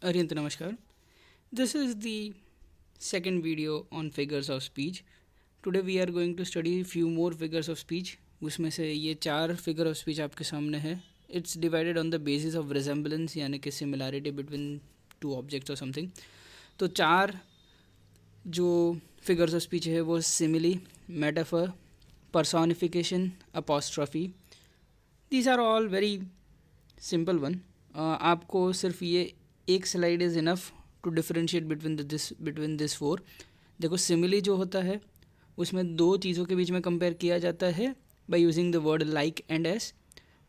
Arint, namaskar. This is the second video on figures of speech. Today we are going to study few more figures of speech. उसमें से ये 4 figure of speech आपके सामने है. It's divided on the basis of resemblance यानी कि similarity between two objects or something. तो 4 जो figures of speech है वो simile, metaphor, personification, apostrophe. These are all very simple one. आपको सिर्फ ये एक slide is enough to differentiate between this four. देखो सिमिली जो होता है उसमें दो चीज़ों के बीच में कंपेयर किया जाता है by using the word like and as.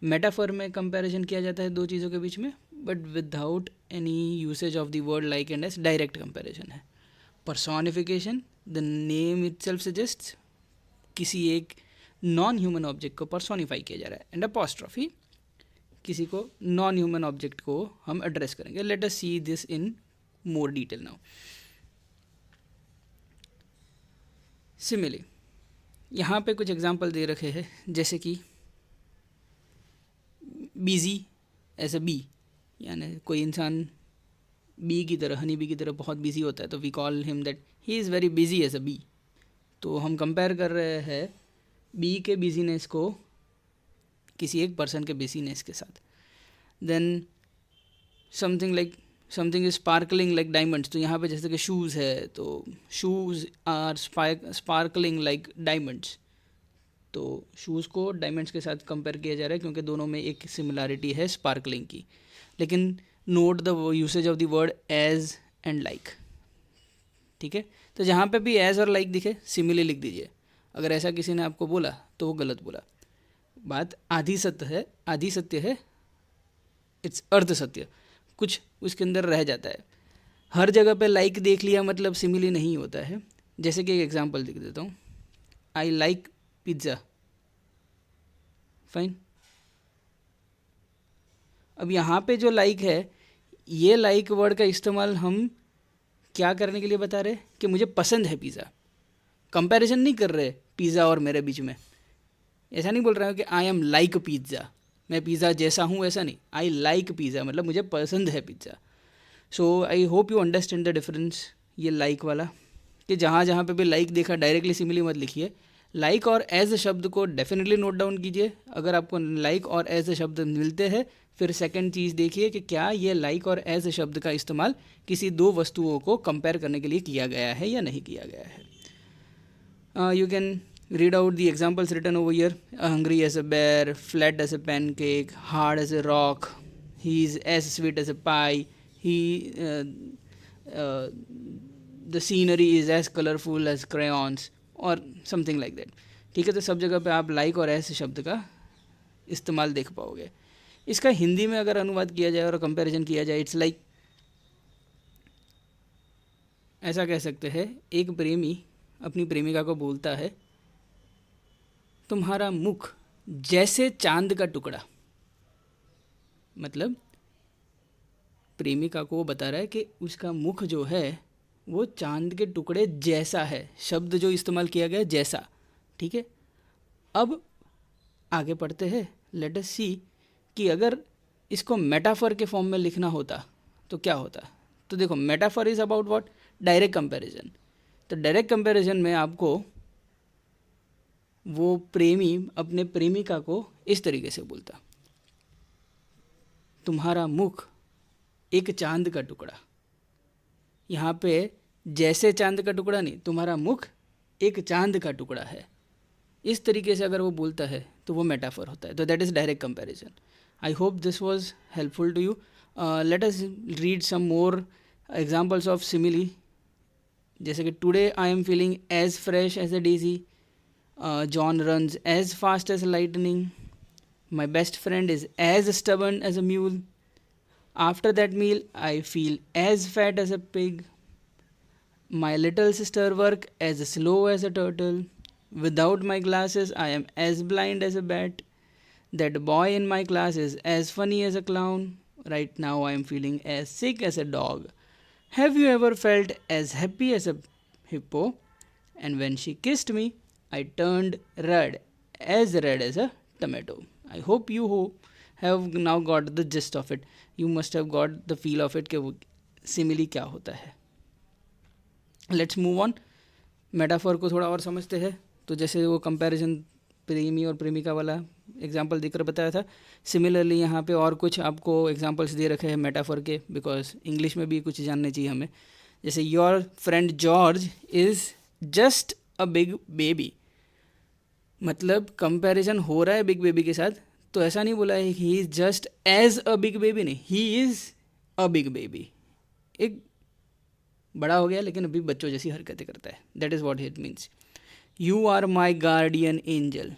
Metaphor में कंपैरिजन किया जाता है दो चीज़ों के बीच में but without any usage of the word like and as. Direct comparison है. Personification, the name itself suggests किसी एक नॉन ह्यूमन ऑब्जेक्ट को पर्सोनिफाई किया जा रहा है. एंड अपोस्ट्रॉफी, किसी को नॉन ह्यूमन ऑब्जेक्ट को हम एड्रेस करेंगे. Late us see this in more detail now. Simile, यहाँ पे कुछ एग्जांपल दे रखे हैं जैसे कि बिजी एज अ बी, यानी कोई इंसान बी की तरह, हनी बी की तरह बहुत बिजी होता है तो we call him that he is very busy as a bee. तो हम कंपेयर कर रहे हैं बी के बिजीनेस को किसी एक पर्सन के बिजीनेस के साथ. Then something is sparkling like diamonds. तो यहाँ पे जैसे कि शूज़ है तो shoes are sparkling like diamonds. तो शूज़ को डायमंड्स के साथ कंपेयर किया जा रहा है क्योंकि दोनों में एक सिमिलैरिटी है स्पार्कलिंग की. लेकिन note the usage of the word as and like. ठीक है, तो जहाँ पे भी एज और लाइक दिखे सिमिली लिख दीजिए. अगर ऐसा किसी ने आपको बोला तो वो गलत बोला. बात आधी सत्य है, इट्स अर्ध सत्य. कुछ उसके अंदर रह जाता है. हर जगह पे लाइक देख लिया मतलब सिमिली नहीं होता है. जैसे कि एक एग्जांपल लिख देता हूँ. I like pizza. फाइन. अब यहाँ पे जो लाइक है, ये लाइक वर्ड का इस्तेमाल हम क्या करने के लिए बता रहे हैं कि मुझे पसंद है पिज़्ज़ा. कंपैरिजन नहीं कर रहे पिज़्ज़ा और मेरे बीच में. ऐसा नहीं बोल रहा हूँ कि आई एम लाइक पिज़्ज़ा, मैं पिज़्ज़ा जैसा हूँ ऐसा नहीं. आई लाइक पिज़्ज़ा मतलब मुझे पसंद है pizza. So I hope you understand the difference. ये लाइक वाला कि जहाँ जहाँ पे भी लाइक देखा डायरेक्टली सिमिली मत लिखिए. लाइक और एज शब्द को डेफिनेटली नोट डाउन कीजिए. अगर आपको लाइक और एज शब्द मिलते हैं फिर सेकंड चीज़ देखिए कि क्या ये लाइक और एज शब्द का इस्तेमाल किसी दो वस्तुओं को कंपेयर करने के लिए किया गया है या नहीं किया गया है. You can read out the examples written over here. Hungry as a bear, flat as a pancake, hard as a rock. He is as sweet as a pie. Uh, the scenery is as colorful as crayons or something like that. ठीक है, तो सब जगह पे आप like और ऐसे शब्द का इस्तेमाल देख पाओगे. इसका हिंदी में अगर अनुवाद किया जाए और कंपैरिजन किया जाए, इट्स लाइक ऐसा कह सकते हैं. एक प्रेमी अपनी प्रेमिका को बोलता है तुम्हारा मुख जैसे चांद का टुकड़ा. मतलब प्रेमिका को वो बता रहा है कि उसका मुख जो है वो चांद के टुकड़े जैसा है. शब्द जो इस्तेमाल किया गया जैसा. ठीक है, अब आगे पढ़ते हैं. लेट अस सी कि अगर इसको मेटाफर के फॉर्म में लिखना होता तो क्या होता. तो देखो, metaphor is about what, direct comparison. तो डायरेक्ट कंपैरिजन में आपको वो प्रेमी अपने प्रेमिका को इस तरीके से बोलता, तुम्हारा मुख एक चांद का टुकड़ा. यहाँ पे जैसे चांद का टुकड़ा नहीं, तुम्हारा मुख एक चांद का टुकड़ा है. इस तरीके से अगर वो बोलता है तो वो मेटाफर होता है. तो that is direct comparison. I hope this was helpful to you. Let us read some more examples of simile. जैसे कि today I am feeling as fresh as a daisy. John runs as fast as lightning. My best friend is as stubborn as a mule. After that meal I feel as fat as a pig. My little sister work as slow as a turtle. Without my glasses, I am as blind as a bat. That boy in my class is as funny as a clown. Right now, I am feeling as sick as a dog. Have you ever felt as happy as a hippo? And when she kissed me, I turned red as a tomato. I hope you have now got the gist of it. You must have got the feel of it कि simile क्या होता है। Let's move on, metaphor को थोड़ा और समझते हैं। तो जैसे वो कंपैरिजन प्रेमी और प्रेमिका वाला एग्जांपल देकर बताया था, सिमिलरली यहाँ पे और कुछ आपको एग्जांपल्स दे रखे हैं मेटाफर के, बिकॉज इंग्लिश में भी कुछ जानने चाहिए हमें। जैसे your friend George is just a big baby, मतलब कंपैरिजन हो रहा है बिग बेबी के साथ, तो ऐसा नहीं बोला है he is just as a big baby, नहीं, he is a big baby, एक बड़ा हो गया लेकिन अभी बच्चों जैसी हरकतें करता है। That is what it means. You are my guardian angel,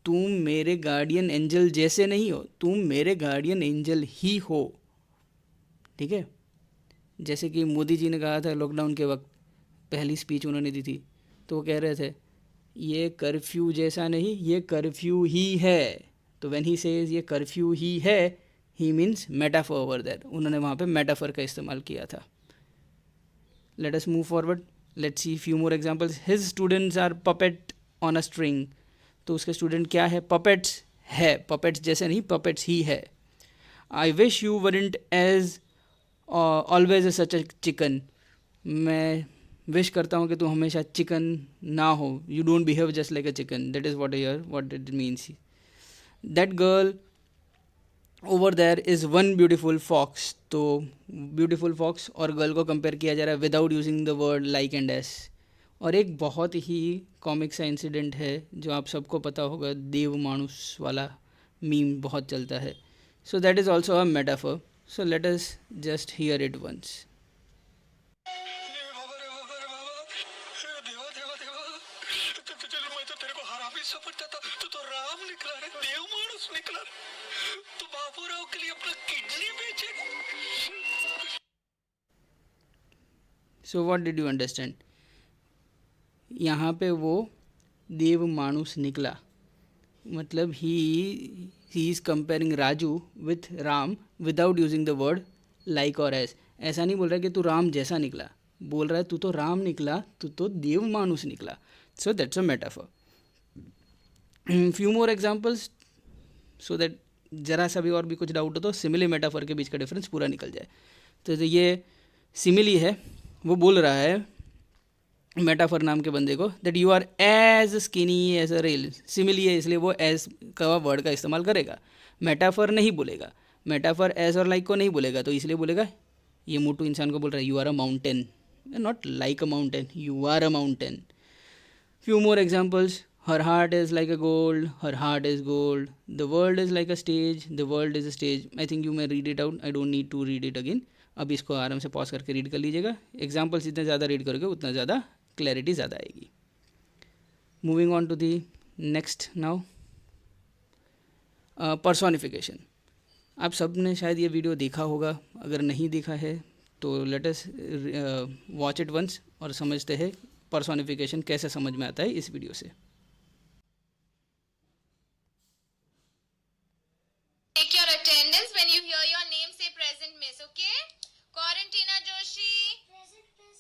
तुम मेरे गार्डियन एंजल जैसे नहीं हो, तुम मेरे गार्डियन एंजल ही हो। ठीक है, जैसे कि मोदी जी ने कहा था लॉकडाउन के वक्त, पहली स्पीच उन्होंने दी थी, तो वो कह रहे थे ये कर्फ्यू जैसा नहीं, ये कर्फ्यू ही है। तो व्हेन ही सेज ये कर्फ्यू ही है, he means metaphor over that, उन्होंने वहाँ पे मेटाफर का इस्तेमाल किया था। Let us move forward, let's see few more examples. His students are puppet on a string, तो उसके स्टूडेंट क्या है, पपेट्स है, पपेट्स जैसे नहीं, पपेट्स ही है। I wish you weren't as always such a chicken, मैं विश करता हूँ कि तू हमेशा चिकन ना हो, you don't behave just like a chicken, that is what it means. That girl over there is one beautiful fox, तो beautiful fox और गर्ल को कंपेयर किया जा रहा है without using the word like and as. और एक बहुत ही कॉमिक सा इंसिडेंट है जो आप सबको पता होगा, देव मानुस वाला मीम बहुत चलता है। So that is also a metaphor, so let us just hear it once. समझता था तो राम निकला रे, देव मानुस निकला, तो बाबूराव के लिए अपना किडनी बेचे। So what did you understand, यहाँ पे वो देव मानुस निकला, मतलब he is comparing Raju with Ram without using the word like और एस। ऐसा नहीं बोल रहा कि तू राम जैसा निकला, बोल रहा है तू तो राम निकला, तू तो देव मानुस निकला। So that's a metaphor. Few more examples so that जरा सा भी और भी कुछ डाउट हो तो सिमिली मेटाफर के बीच का डिफरेंस पूरा निकल जाए। तो ये सिमिली है, वो बोल रहा है मेटाफर नाम के बंदे को that you are as skinny as a rail. Simile है इसलिए वो एज का वर्ड का इस्तेमाल करेगा, मेटाफर नहीं बोलेगा। मेटाफर एज और लाइक को नहीं बोलेगा, तो इसलिए बोलेगा, ये मोटू इंसान को बोल रहा है you are a mountain, not like a mountain, you are a mountain. Few more examples, her heart is like a gold, her heart is gold, the world is like a stage, the world is a stage. I think you may read it out, I don't need to read it again. अब इसको आराम से pause करके read कर लीजिएगा, examples जितने ज़्यादा read करोगे उतना ज़्यादा क्लैरिटी ज़्यादा आएगी। Moving on to the next now, personification. आप सब ने शायद ये वीडियो देखा होगा, अगर नहीं देखा है तो let us watch it once और समझते हैं पर्सोनिफिकेशन कैसे समझ में आता है इस वीडियो से। Quarantina Joshi. Present, miss.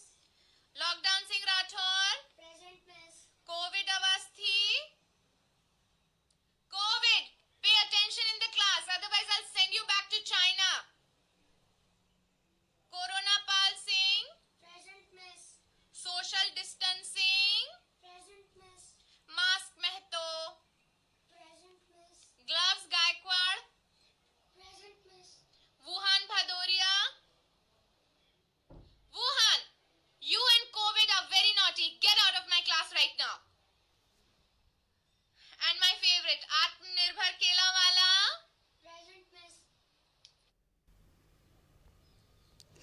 Lockdown Singh Rathore. Present, miss. COVID Avasthi. COVID. Pay attention in the class, otherwise I'll send you back to China. Corona Pal Singh. Present, miss. Social distancing. Present, miss. Mask Mehto. Present, miss. Gloves Gaikwad. Present, miss. Wuhan Bhadoria. Wuhan, you and COVID are very naughty. Get out of my class right now. And my favorite, Atmanirbhar Kelawala. Present, miss.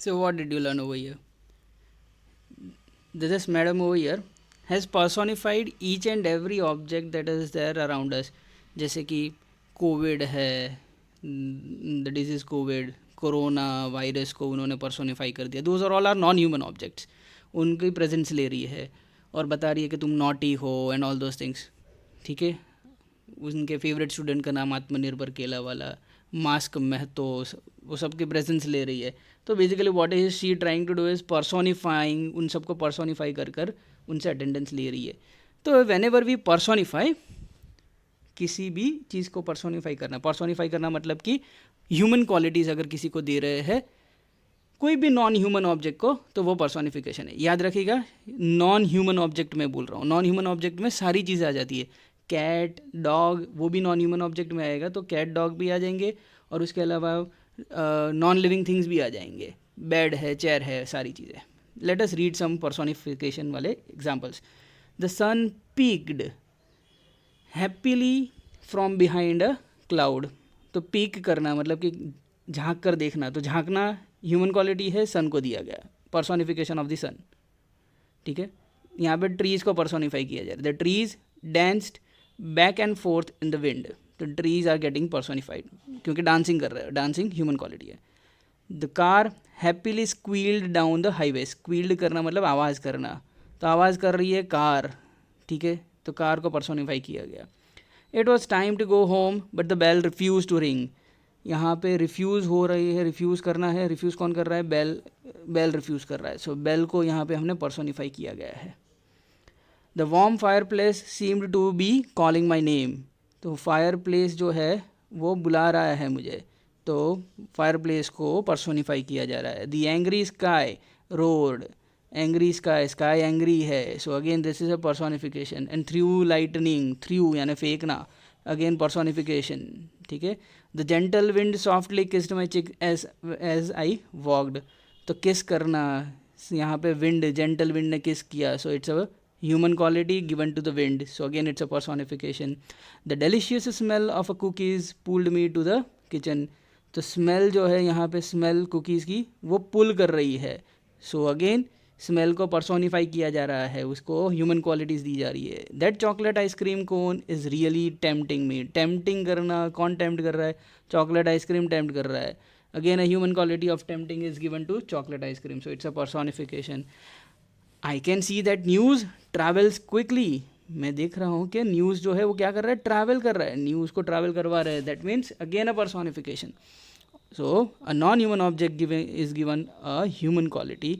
So what did you learn over here? This madam over here has personified each and every object that is there around us. जैसे कि Covid है, the disease Covid, corona virus को उन्होंने personify कर दिया। Those are all are non human objects, उनकी presence ले रही है और बता रही है कि तुम नॉटी हो एंड ऑल दोज थिंग्स। ठीक है, उनके फेवरेट स्टूडेंट का नाम आत्मनिर्भर केला वाला, मास्क महतो, वो सबकी प्रेजेंस ले रही है। तो basically what is she trying to do is personifying, उन सबको पर्सोनिफाई कर कर उनसे अटेंडेंस ले रही है। तो वेन एवर वी पर्सोनिफाई, किसी भी चीज़ को पर्सोनिफाई करना मतलब कि ह्यूमन क्वालिटीज़ अगर किसी को दे रहे हैं कोई भी नॉन ह्यूमन ऑब्जेक्ट को तो वो पर्सोनिफिकेशन है। याद रखिएगा, नॉन ह्यूमन ऑब्जेक्ट में बोल रहा हूँ, नॉन ह्यूमन ऑब्जेक्ट में सारी चीज़ें आ जाती है। कैट, डॉग, वो भी नॉन ह्यूमन ऑब्जेक्ट में आएगा, तो कैट डॉग भी आ जाएंगे, और उसके अलावा नॉन लिविंग थिंग्स भी आ जाएंगे, बेड है, चेयर है, सारी चीज़ें। Let us read some personification वाले examples. The sun peeked happily from behind a cloud. तो पीक करना मतलब कि झांक कर देखना, तो झांकना ह्यूमन क्वालिटी है, सन को दिया गया, पर्सोनिफिकेशन ऑफ द सन। ठीक है, यहाँ पे ट्रीज़ को पर्सोनिफाई किया जा रहा है। The trees danced back and forth in the wind. तो ट्रीज आर गेटिंग पर्सोनिफाइड क्योंकि डांसिंग कर रहा है, डांसिंग ह्यूमन क्वालिटी है। The car happily squealed down the highway. Squealed करना मतलब आवाज़ करना, तो आवाज़ कर रही है कार, ठीक है, तो कार को पर्सोनिफाई किया गया। It was time to go home but the bell refuse to ring. यहाँ पे रिफ्यूज़ हो रही है, रिफ्यूज़ करना है, रिफ्यूज़ कौन कर रहा है, बेल रिफ्यूज़ कर रहा है, सो बेल को यहाँ पे हमने पर्सोनिफाई किया गया है। The warm fireplace seemed to be calling my name. तो फायर प्लेस जो है वो बुला रहा है मुझे, तो फायर प्लेस को पर्सोनिफाई किया जा रहा है। The angry sky roared. Angry sky, sky angry है, so again this is a personification. And threw lightning, threw यानी फेंकना, अगेन पर्सोनिफिकेशन। ठीक है। The gentle wind softly kissed my cheek as I walked. तो किस करना, यहाँ पे विंड, जेंटल विंड ने किस किया, सो it's a human quality given to the wind, so again it's a personification. The delicious smell of a cookies pulled me to the kitchen. तो smell जो है यहाँ पे, स्मेल कुकीज़ की वो पुल कर रही है, सो अगेन स्मेल को पर्सोनिफाई किया जा रहा है, उसको ह्यूमन क्वालिटीज़ दी जा रही है। That chocolate ice cream cone is really tempting me. Tempting करना, कौन टेम्प्ट कर रहा है, चॉकलेट आइसक्रीम टेम्प्ट कर रहा है। Again a human quality of tempting is given to chocolate ice cream, so it's a personification. I can see that news travels quickly. मैं देख रहा हूँ कि न्यूज़ जो है वो क्या कर रहा है, ट्रैवल कर रहा है, न्यूज़ को ट्रैवल करवा रहा है। That means again a personification. So a non human object is given a human quality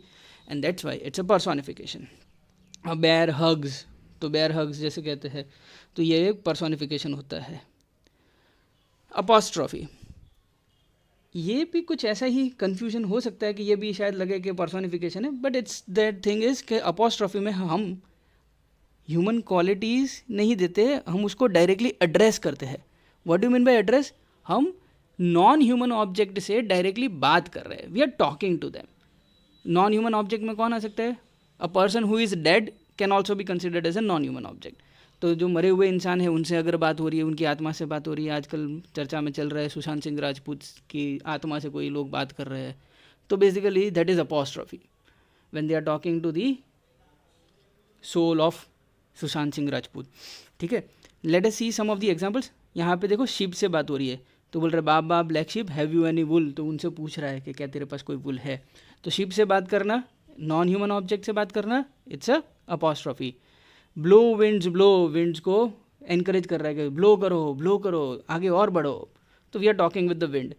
and that's why it's a personification. A bear hugs, तो बेयर हग्स जैसे कहते हैं, तो ये एक पर्सोनिफिकेशन होता है। अपॉस्ट्रॉफी, ये भी कुछ ऐसा ही कन्फ्यूजन हो सकता है कि ये भी शायद लगे कि पर्सोनिफिकेशन है, but it's that thing is कि अपॉस्ट्रॉफी में हम ह्यूमन क्वालिटीज़ नहीं देते, हम उसको डायरेक्टली एड्रेस करते हैं। What do mean by address, हम नॉन ह्यूमन ऑब्जेक्ट से डायरेक्टली बात कर रहे हैं, we are talking to them. Non human object में कौन आ सकता है, a person who is dead can also be considered as a non human object. तो जो मरे हुए इंसान है उनसे अगर बात हो रही है, उनकी आत्मा से बात हो रही है, आजकल चर्चा में चल रहा है सुशांत सिंह राजपूत की आत्मा से कोई लोग बात कर रहे हैं, तो basically that is apostrophe when they are talking to the soul of Sushant Singh Rajput. ठीक है, let us see some of the examples. यहाँ पे देखो शिप से बात हो रही है, तो बोल रहे baa baa black sheep have you any wool, तो उनसे पूछ रहा है कि क्या तेरे पास कोई वुल है। तो शिप से बात करना, नॉन ह्यूमन ऑब्जेक्ट से बात करना, it's a apostrophe. Blow winds, blow winds को एनकरेज कर रहा है कि ब्लो करो, आगे और बढ़ो, तो we are talking with the wind.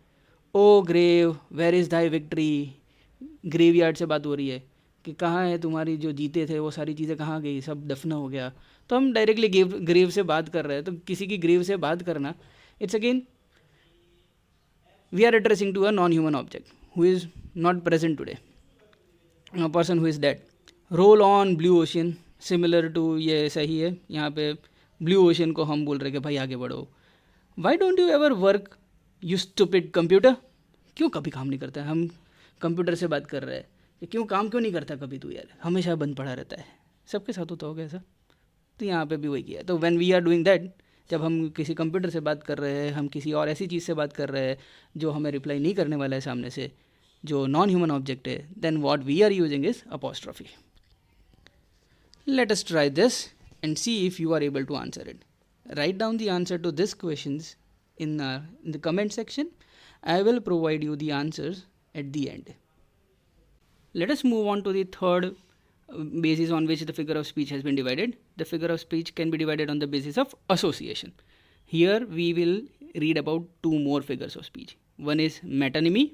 O grave where is thy victory, graveyard से बात हो रही है कि कहाँ है तुम्हारी जो जीते थे वो सारी चीज़ें कहाँ गई, सब दफना हो गया। तो हम डायरेक्टली ग्रेव से बात कर रहे हैं, तो किसी की ग्रेव से बात करना, it's again we are addressing to a non human object who is not present today, a person who is dead. Roll on blue ocean, similar to ये सही है, यहाँ पे ब्लू ओशियन को हम बोल रहे कि भाई आगे बढ़ो। Why don't you ever work you stupid computer, क्यों कभी काम नहीं करता है, हम कंप्यूटर से बात कर रहे हैं कि क्यों काम क्यों नहीं करता कभी तू यार, हमेशा बंद पड़ा रहता है। सबके साथ होता होगा ऐसा, तो यहाँ पे भी वही किया। तो when we are doing that, जब हम किसी कंप्यूटर से बात कर रहे हैं, हम किसी और ऐसी चीज़ से बात कर रहे हैं जो हमें रिप्लाई नहीं करने वाला है सामने से, जो नॉन ह्यूमन ऑब्जेक्ट है, then what we are using is apostrophe. Let us try this and see if you are able to answer it. Write down the answer to these questions in the comment section. I will provide you the answers at the end. Let us move on to the third basis on which the figure of speech has been divided. The figure of speech can be divided on the basis of association. Here we will read about two more figures of speech. One is metonymy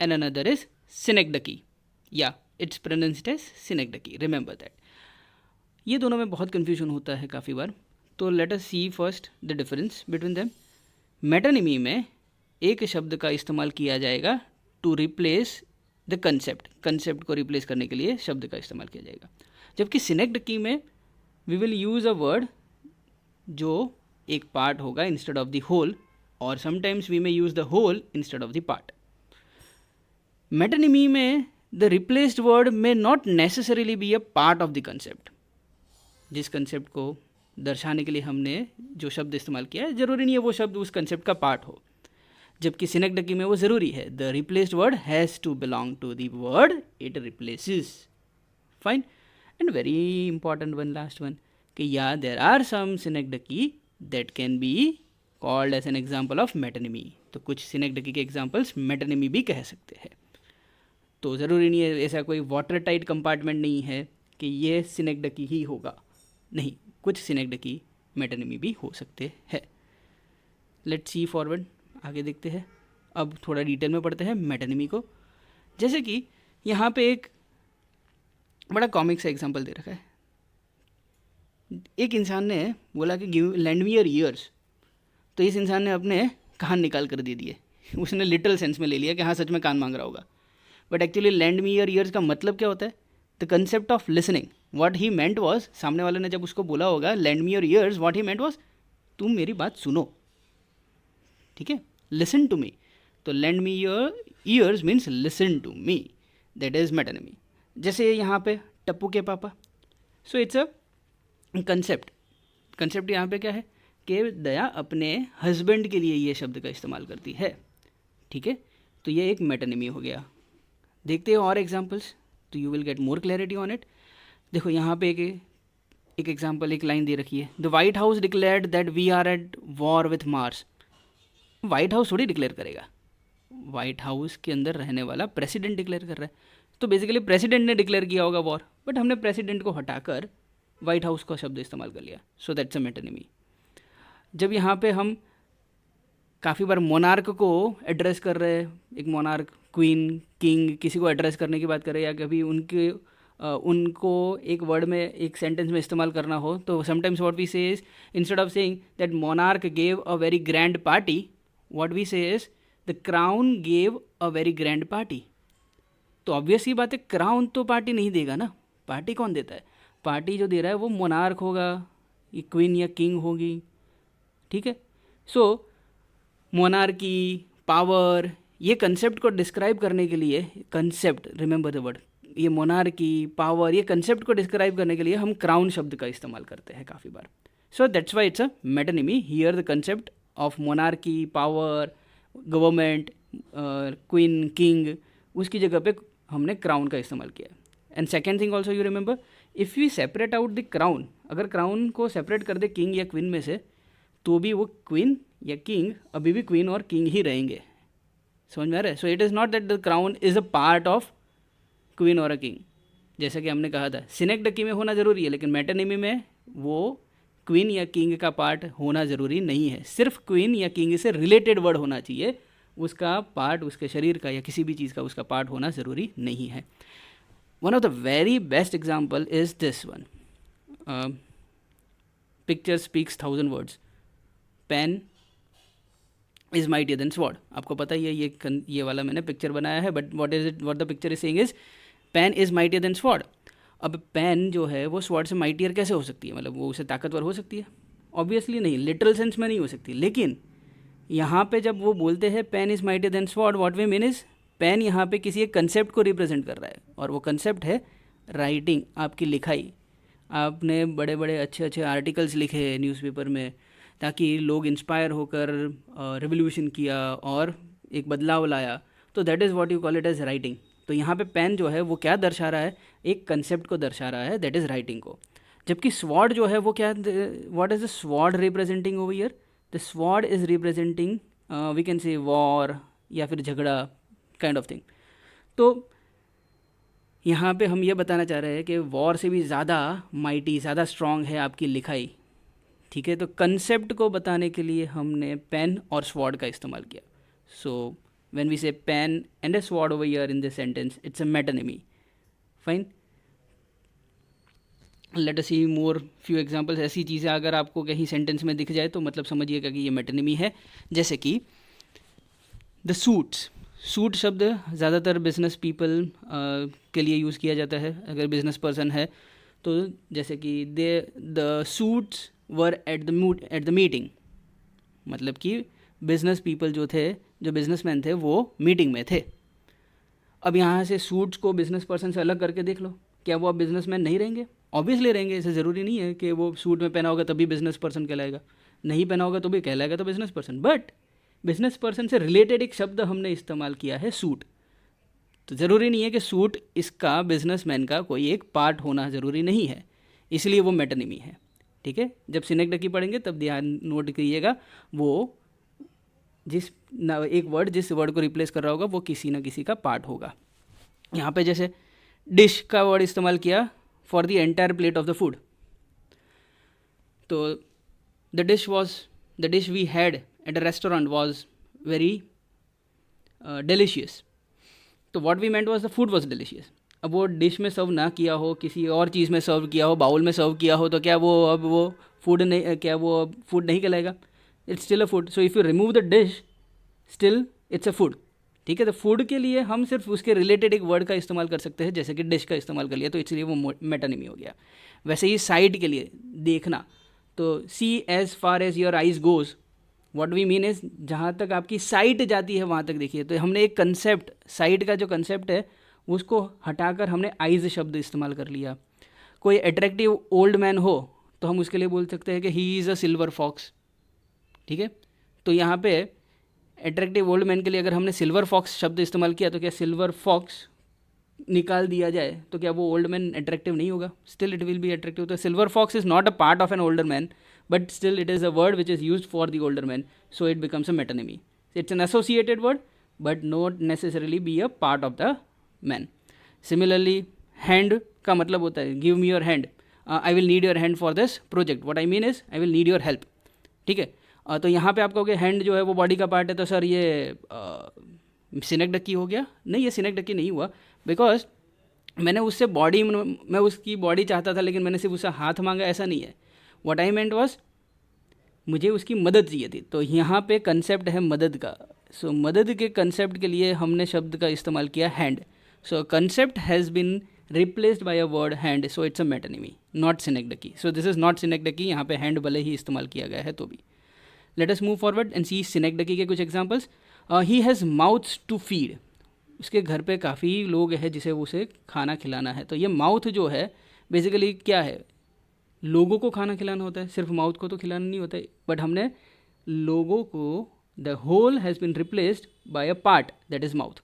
and another is synecdoche. Yeah, it's pronounced as synecdoche. Remember that. ये दोनों में बहुत confusion होता है काफ़ी बार, तो let us see first the difference between them. Metonymy में एक शब्द का इस्तेमाल किया जाएगा टू रिप्लेस द कंसेप्ट को रिप्लेस करने के लिए शब्द का इस्तेमाल किया जाएगा। जबकि सिनेक्ट की में we will use a word जो एक पार्ट होगा इंस्टेड ऑफ द होल, और sometimes we may use the whole instead of the part. Metonymy में the replaced word may not necessarily be a part of the concept. जिस concept को दर्शाने के लिए हमने जो शब्द इस्तेमाल किया है, ज़रूरी नहीं है वो शब्द उस कंसेप्ट का पार्ट हो। जबकि सिनेक्ट में वो ज़रूरी है, the replaced word has to belong to the word it replaces. Fine. And very important one, last one, कि या there are some synecdoche that can be called as an example of metonymy. तो कुछ सिनेक्ट के examples metonymy भी कह सकते हैं। तो ज़रूरी नहीं है, ऐसा कोई वाटर टाइट कंपार्टमेंट नहीं है कि ये सिनेक्ट ही होगा, नहीं, कुछ सिनेक्ट मेटोनिमी भी हो सकते हैं। लेट्स सी फॉरवर्ड, आगे देखते हैं। अब थोड़ा डिटेल में पढ़ते हैं मेटोनिमी को। जैसे कि यहाँ पे एक बड़ा कॉमिक सा एग्जांपल दे रखा है। एक इंसान ने बोला कि give land me your years, तो इस इंसान ने अपने कान निकाल कर दे दिए। उसने लिटरल सेंस में ले लिया कि हाँ सच में कान मांग रहा होगा, but actually land me your years का मतलब क्या होता है? The concept of listening. What he meant was, सामने वाले ने जब उसको बोला होगा land me your years, what he meant was तुम मेरी बात सुनो, ठीक है, लिसन टू मी। तो lend me your ears means listen to me, that is metonymy. जैसे यहाँ पे टप्पू के पापा, सो इट्स अ कंसेप्ट यहाँ पे क्या है कि दया अपने हस्बैंड के लिए ये शब्द का इस्तेमाल करती है, ठीक है। तो ये एक मेटोनिमी हो गया। देखते हो और एग्जांपल्स, तो you will get more clarity on it. देखो यहाँ पे एक एग्जांपल, एक लाइन दे रखी है, the White House declared that we are at war with Mars. White House थोड़ी डिक्लेयर करेगा, वाइट हाउस के अंदर रहने वाला प्रेसिडेंट डिक्लेयर कर रहा है। तो बेसिकली प्रेसिडेंट ने डिक्लेयर किया होगा वॉर, बट हमने प्रेसिडेंट को हटाकर वाइट हाउस का शब्द इस्तेमाल कर लिया, सो दैट्स अ मेटोनिमी। जब यहाँ पे हम काफ़ी बार मोनार्क को एड्रेस कर रहे हैं, एक मोनार्क, क्वीन, किंग, किसी को एड्रेस करने की बात करें, या कभी उनको एक वर्ड में, एक सेंटेंस में इस्तेमाल करना हो, तो sometimes what we say is, instead of saying that monarch gave a very grand party, what we say is the crown gave a very grand party. तो ऑब्वियस ही बात है, क्राउन तो पार्टी नहीं देगा ना, पार्टी कौन देता है? पार्टी जो दे रहा है वो मोनार्क होगा, ये क्वीन या किंग होगी, ठीक है। सो मोनार्की, पावर, ये कंसेप्ट को डिस्क्राइब करने के लिए, कंसेप्ट, रिमेंबर द वर्ड, ये मोनार्की, पावर, ये कंसेप्ट को डिस्क्राइब करने के लिए हम क्राउन शब्द का इस्तेमाल करते हैं काफ़ी बार। So that's why it's a metonymy. Here the concept of monarchy, power, government, queen, king, उसकी जगह पे हमने क्राउन का इस्तेमाल किया। And second thing also you remember, if we separate out the crown, अगर क्राउन को सेपरेट कर दे किंग या क्वीन में से, तो भी वो क्वीन या किंग अभी भी क्वीन और किंग ही रहेंगे। समझ में आ रहा है? So it is not that the crown is a part of queen और अ किंग। जैसा कि हमने कहा था, सिनेक्ट में होना ज़रूरी है, लेकिन मेटोनिमी में वो क्वीन या किंग का पार्ट होना ज़रूरी नहीं है। सिर्फ क्वीन या किंग से रिलेटेड वर्ड होना चाहिए, उसका पार्ट, उसके शरीर का या किसी भी चीज़ का उसका पार्ट होना ज़रूरी नहीं है। One of the very best example is this one, picture speaks 1000 words, pen is mightier than sword. आपको पता ही है, ये वाला मैंने पिक्चर बनाया है, but what is it, what the picture is saying is pen is mightier than sword. अब pen जो है वो स्वॉर्ड से माइटियर कैसे हो सकती है? मतलब वो उससे ताकतवर हो सकती है? ऑब्वियसली नहीं, लिटरल सेंस में नहीं हो सकती। लेकिन यहाँ पे जब वो बोलते हैं pen is mightier than sword, what we mean is, pen यहाँ पे किसी एक कंसेप्ट को रिप्रेजेंट कर रहा है, और वो कंसेप्ट है राइटिंग, आपकी लिखाई। आपने बड़े बड़े अच्छे अच्छे आर्टिकल्स लिखे न्यूज़पेपर में, ताकि लोग इंस्पायर होकर रिवोल्यूशन किया और एक बदलाव लाया, तो that is what you call it as writing. तो यहाँ पे पेन जो है वो क्या दर्शा रहा है? एक कंसेप्ट को दर्शा रहा है, दैट इज़ राइटिंग को। जबकि स्वॉर्ड जो है वो क्या, what is the sword representing over here? The sword is representing we can say war, या फिर झगड़ा, काइंड ऑफ थिंग। तो यहाँ पे हम ये बताना चाह रहे हैं कि वॉर से भी ज़्यादा माइटी, ज़्यादा स्ट्रॉन्ग है आपकी लिखाई, ठीक है। तो कंसेप्ट को बताने के लिए हमने पेन और स्वॉर्ड का इस्तेमाल किया। So when we say pen and a sword over here in this sentence, it's a metonymy. Fine, let us see more few examples. ऐसी चीज़ें अगर आपको कहीं सेंटेंस में दिख जाए तो मतलब समझिएगा कि ये मेटोनिमी है। जैसे कि द सूट्स, सूट शब्द ज़्यादातर बिजनेस पीपल के लिए यूज़ किया जाता है अगर बिजनेस पर्सन है तो, जैसे कि the suits were at the meeting, मतलब कि बिजनेस पीपल जो थे, जो बिजनेसमैन थे, वो मीटिंग में थे। अब यहाँ से सूट्स को बिजनेस पर्सन से अलग करके देख लो, क्या वो अब बिजनेसमैन नहीं रहेंगे? ऑब्वियसली रहेंगे। ऐसे ज़रूरी नहीं है कि वो सूट में पहना होगा तभी बिजनेस पर्सन कहलाएगा, नहीं पहना होगा तो भी कहलाएगा तो business person. But business person से रिलेटेड एक शब्द हमने इस्तेमाल किया है, सूट। तो ज़रूरी नहीं है कि सूट इसका बिजनेसमैन का कोई एक पार्ट होना ज़रूरी नहीं है, इसलिए वो मेटोनिमी है। ठीक है, जब सिनेक्डकी पढ़ेंगे तब ध्यान नोट कीजिएगा, वो एक वर्ड जिस वर्ड को रिप्लेस कर रहा होगा वो किसी ना किसी का पार्ट होगा। यहाँ पे जैसे डिश का वर्ड इस्तेमाल किया for the entire plate of the food, तो the dish we had at a restaurant was very delicious. तो what we meant was the food was delicious. अब वो डिश में सर्व ना किया हो, किसी और चीज़ में सर्व किया हो, बाउल में सर्व किया हो, तो क्या वो अब वो फूड नहीं, क्या वो अब फूड नहीं कहलाएगा? It's still a food. So if you remove the dish still it's a food. ठीक है, तो फूड के लिए हम सिर्फ उसके रिलेटेड एक वर्ड का इस्तेमाल कर सकते हैं, जैसे कि डिश का इस्तेमाल कर लिया, तो इसलिए वो मेटानिमी हो गया। वैसे ही साइट के लिए देखना, तो see as far as your eyes goes, what we mean is जहाँ तक आपकी साइट जाती है वहाँ तक देखिए। तो हमने एक कंसेप्ट, साइट का जो कंसेप्ट है उसको हटाकर हमने आइज शब्द इस्तेमाल कर लिया। कोई अट्रैक्टिव ओल्ड मैन हो तो हम उसके लिए बोल सकते हैं कि he is a silver fox. ठीक है, तो यहाँ पे अट्रैक्टिव ओल्ड मैन के लिए अगर हमने सिल्वर फॉक्स शब्द इस्तेमाल किया तो क्या सिल्वर फॉक्स निकाल दिया जाए तो क्या वो ओल्ड मैन अट्रैक्टिव नहीं होगा? Still it will be attractive. तो silver fox is not a part of an older man, but still it is a word which is used for the older man, so it becomes a metonymy. It's an associated word but not necessarily be a part of the man. Similarly, hand का मतलब होता है give me your hand, I will need your hand for this project. What I mean is I will need your help. ठीक है, तो यहाँ पे आप कहोगे हैंड जो है वो बॉडी का पार्ट है, तो सर ये सिनेक्डकी हो गया? नहीं, ये सिनेक्डकी नहीं हुआ, बिकॉज मैंने उससे बॉडी, मैं उसकी बॉडी चाहता था लेकिन मैंने सिर्फ उससे हाथ मांगा, ऐसा नहीं है। व्हाट आई मेंट वाज मुझे उसकी मदद चाहिए थी, तो यहाँ पे कंसेप्ट है मदद का। सो मदद के कंसेप्ट के लिए हमने शब्द का इस्तेमाल किया hand. So concept has been replaced by a word hand, so it's a metonymy, not synecdoche. So this is not synecdoche, यहाँ पे हैंड भले ही इस्तेमाल किया गया है तो भी। Let us move forward and see synecdoche के कुछ examples. He has mouths to feed, उसके घर पे काफ़ी लोग हैं जिसे उसे खाना खिलाना है। तो ये माउथ जो है बेसिकली क्या है, लोगों को खाना खिलाना होता है, सिर्फ माउथ को तो खिलाना नहीं होता है। बट हमने लोगों को, the whole has been replaced by a part that is mouth.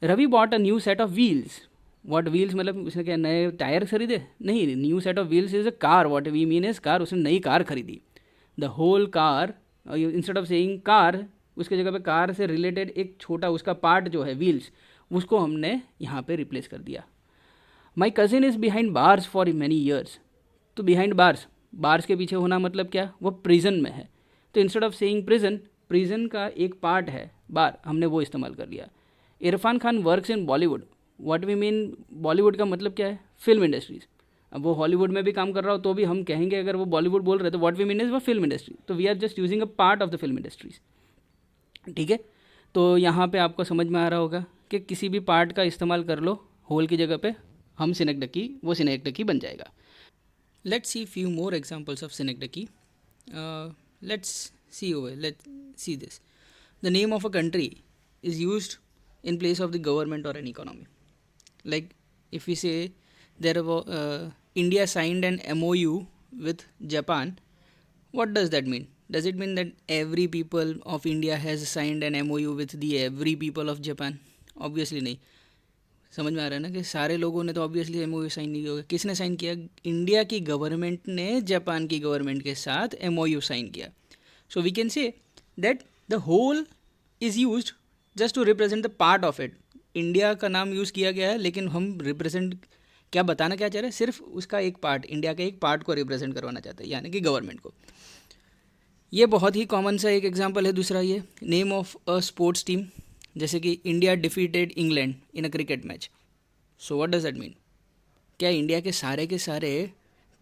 Ravi bought a new set of wheels. What wheels मतलब उसने क्या नए टायर खरीदे? नहीं, new set of wheels is a car. What we mean is car, उसने नई car खरीदी। The whole car, instead of saying car, उसके जगह पे कार से रिलेटेड एक छोटा उसका पार्ट जो है व्हील्स, उसको हमने यहाँ पे रिप्लेस कर दिया। My cousin is behind bars for many years. तो बिहाइंड बार्स, बार्स के पीछे होना मतलब क्या, वो प्रिजन में है। तो instead of saying prison, prison का एक पार्ट है बार, हमने वो इस्तेमाल कर लिया। Irfan Khan works in Bollywood. What we mean, Bollywood का मतलब क्या है? Film industries. अब वो हॉलीवुड में भी काम कर रहा हो तो भी हम कहेंगे, अगर वो बॉलीवुड बोल रहे तो व्हाट वी मीन इज वो फिल्म इंडस्ट्री। तो we are just using a part of the film industries. ठीक है, तो यहाँ पे आपको समझ में आ रहा होगा कि किसी भी पार्ट का इस्तेमाल कर लो होल की जगह पे, हम सिनेक्डकी, वो सिनेक्डकी बन जाएगा। Let's see few more examples of synecdoche. Let's see this. The name of a country is used in place of the government or an economy. Like if we say India signed an MOU with Japan, what does that mean? Does it mean that every people of India has signed an MOU with the every people of Japan? Obviously नहीं। समझ में आ रहा है ना कि सारे लोगों ने तो ऑब्वियसली एमओयू साइन नहीं किया। किसने साइन किया? इंडिया की गवर्नमेंट ने जापान की गवर्नमेंट के साथ एमओयू साइन किया। So we can say that the whole is used just to represent the part of it. India का नाम यूज़ किया गया है लेकिन हम रिप्रेजेंट क्या बताना क्या चाह रहे हैं, सिर्फ उसका एक पार्ट, इंडिया के एक पार्ट को रिप्रेजेंट करवाना चाहते हैं, यानी कि गवर्नमेंट को। ये बहुत ही कॉमन सा एक एग्जाम्पल है। दूसरा ये name of a sports team, जैसे कि India defeated England in a cricket match. So what does that mean? क्या इंडिया के सारे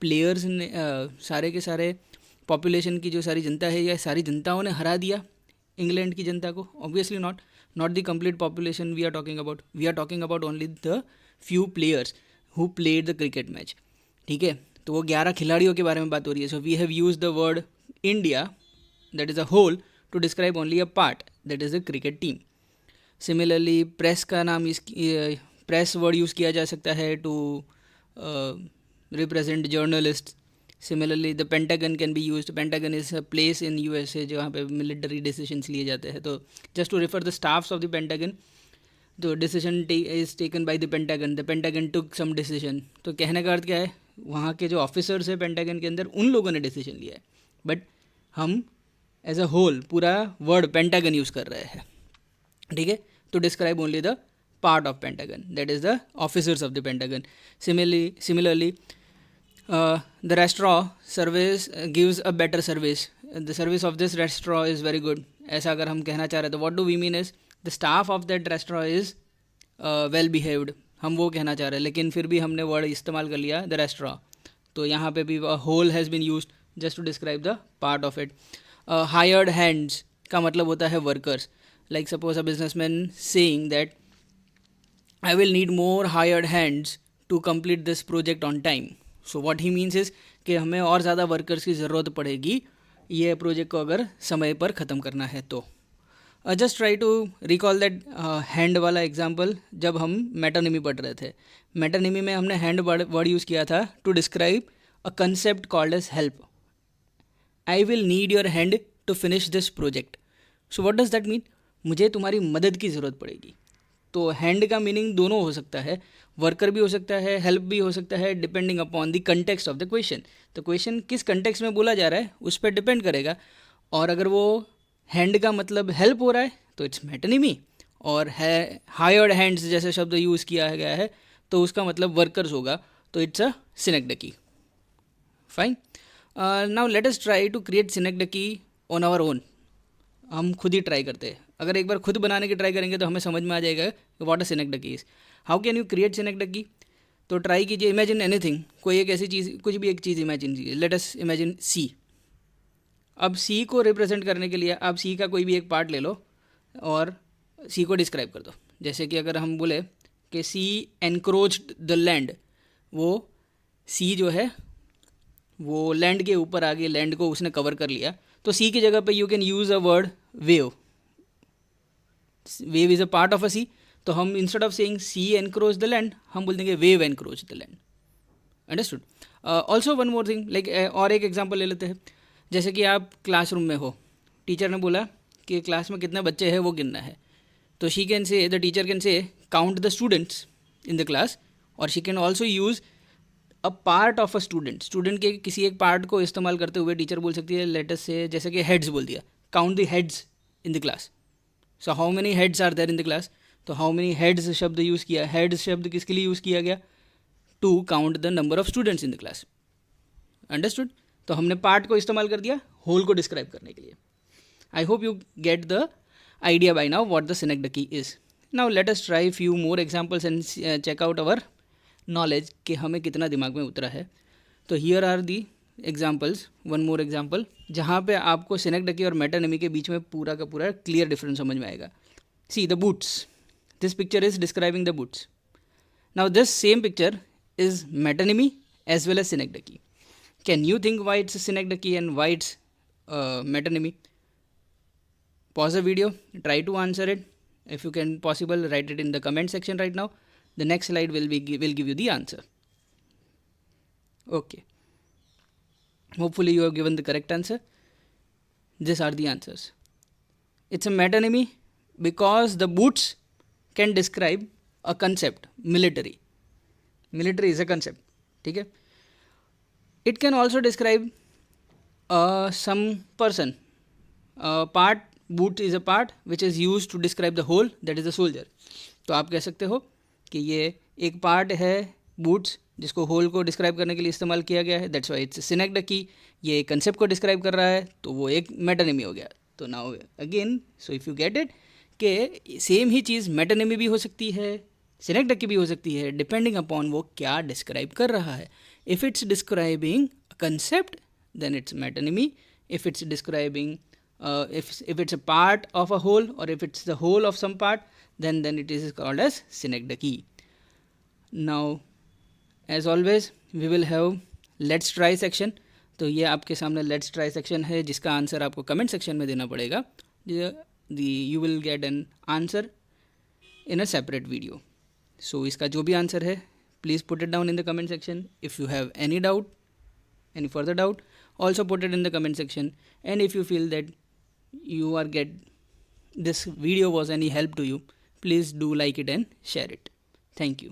प्लेयर्स ने, सारे के सारे पॉपुलेशन की जो सारी जनता है, या सारी जनताओं ने हरा दिया इंग्लैंड की जनता को? Obviously not. not the complete population we are talking about. We are talking about only the few players who played the cricket match. ठीक है, तो वो 11 खिलाड़ियों के बारे में बात हो रही है. So we have used the word India, that is a whole, to describe only a part, that is the cricket team. Similarly, press का नाम press word यूज़ किया जा सकता है to represent journalists. Similarly, the Pentagon can be used. Pentagon is a place in USA जहाँ पे military decisions लिए जाते हैं. तो just to refer the staffs of the Pentagon, तो decision is taken by the Pentagon. The Pentagon took some decision. तो कहने का अर्थ क्या है, वहाँ के जो ऑफिसर्स है पेंटागन के अंदर, उन लोगों ने डिसीजन लिया है. बट हम एज अ होल पूरा वर्ड पेंटागन यूज़ कर रहे हैं. ठीक है, to describe only the part of Pentagon, that is the officers of the Pentagon. Similarly, the restaurant service gives a better service. The service of this restaurant is very good. ऐसा अगर हम कहना चाह रहे हैं तो what do we mean is the staff of that restaurant is well behaved. हम वो कहना चाह रहे हैं, लेकिन फिर भी हमने वर्ड इस्तेमाल कर लिया the restaurant. तो यहाँ पे भी whole has been used just to describe the part of it. Hired hands का मतलब होता है workers. Like suppose a businessman saying that I will need more hired hands to complete this project on time. So what he means is कि हमें और ज़्यादा workers की ज़रूरत पड़ेगी ये प्रोजेक्ट को अगर समय पर ख़त्म करना है तो. Just try to recall that hand वाला एग्जांपल. जब हम मेटानिमी पढ़ रहे थे, मेटानिमी में हमने हैंड वर्ड यूज़ किया था to describe a concept called as help. I will need your hand to finish this project. So what does that mean, मुझे तुम्हारी मदद की ज़रूरत पड़ेगी. तो हैंड का मीनिंग दोनों हो सकता है, वर्कर भी हो सकता है, हेल्प भी हो सकता है, depending upon the context of the question. तो क्वेश्चन किस कंटेक्स्ट में बोला जा रहा है उस पर डिपेंड करेगा. और अगर वो हैंड का मतलब हेल्प हो रहा है तो इट्स मेटोनिमी, और है हायर्ड हैंड्स जैसे शब्द यूज़ किया गया है तो उसका मतलब वर्कर्स होगा, तो it's a synecdoche. Fine. Now let us try to create synecdoche on our own. हम खुद ही ट्राई करते हैं. अगर एक बार खुद बनाने की ट्राई करेंगे तो हमें समझ में आ जाएगा what a synecdoche is. How can you create synecdoche. तो ट्राई कीजिए, इमेजिन एनीथिंग, कोई एक ऐसी चीज़, कुछ भी एक चीज़ इमेजिन कीजिए. लेट अस इमेजिन सी. अब सी को रिप्रेजेंट करने के लिए आप सी का कोई भी एक पार्ट ले लो और सी को डिस्क्राइब कर दो. जैसे कि अगर हम बोले कि सी एनक्रोच्ड द लैंड, वो सी जो है वो लैंड के ऊपर आ गई, लैंड को उसने कवर कर लिया. तो सी की जगह पे you can use a word wave. Wave is a part of a sea. तो हम instead of saying sea encroach the land, हम बोल देंगे wave encroach the land. Understood. Also one more thing, like और एक एग्जांपल ले लेते हैं. जैसे कि आप क्लासरूम में हो, टीचर ने बोला कि क्लास में कितने बच्चे हैं वो गिनना है. तो she can say, the teacher can say count the students in the class, और she can also use a part of a student. Student के किसी एक पार्ट को इस्तेमाल करते हुए टीचर बोल सकती है, लेट अस से जैसे कि हेड्स बोल दिया, count the heads in the class. So how many heads are there in the class. तो हाउ मेनी हेड्स शब्द यूज़ किया. हेड्स शब्द किसके लिए यूज़ किया गया, to count the number of students in the class. Understood. तो हमने पार्ट को इस्तेमाल कर दिया होल को डिस्क्राइब करने के लिए. I hope you get the idea by now what the synecdoche is. Now let us try few more examples and check out our knowledge कि हमें कितना दिमाग में उतरा है. तो here are the examples. One more example जहाँ पे आपको सिनेक्डकी और मेटानिमी के बीच में पूरा का पूरा क्लियर डिफरेंस समझ में आएगा. See the boots. This picture is describing the boots. Now this same picture is metonymy as well as synecdoche. Can you think why it's a synecdoche and why it's metonymy? Pause the video, try to answer it. If you can possible, write it in the comment section right now. The next slide will give you the answer. Okay. Hopefully you have given the correct answer. These are the answers. It's a metonymy because the boots can describe a concept, military. Military is a concept. ठीक है. It can also describe some person. Part, boot is a part which is used to describe the whole, that is the soldier. तो आप कह सकते हो कि ये एक पार्ट है बूट्स जिसको होल को डिस्क्राइब करने के लिए इस्तेमाल किया गया है. That's why it's synecdoche. ये एक कंसेप्ट को डिस्क्राइब कर रहा है तो वो एक मेटानिमी हो गया. तो now again, so if you get it कि सेम ही चीज़ मेटानिमी भी हो सकती है, सिनेक्डकी भी हो सकती है, डिपेंडिंग अपॉन वो क्या डिस्क्राइब कर रहा है. If it's describing a concept, then it's metonymy. If it's describing If it's a part of a whole, or if it's the whole of some part, then it is called as synecdoche. Now as always we will have let's try section. तो ये आपके सामने let's try section है जिसका answer आपको comment section में देना पड़ेगा. You will get an answer in a separate video. So इसका जो भी आंसर है please put it down in the comment section. If you have any doubt, any further doubt, also put it in the comment section. And if you feel that you are this video was any help to you, please do like it and share it. Thank you.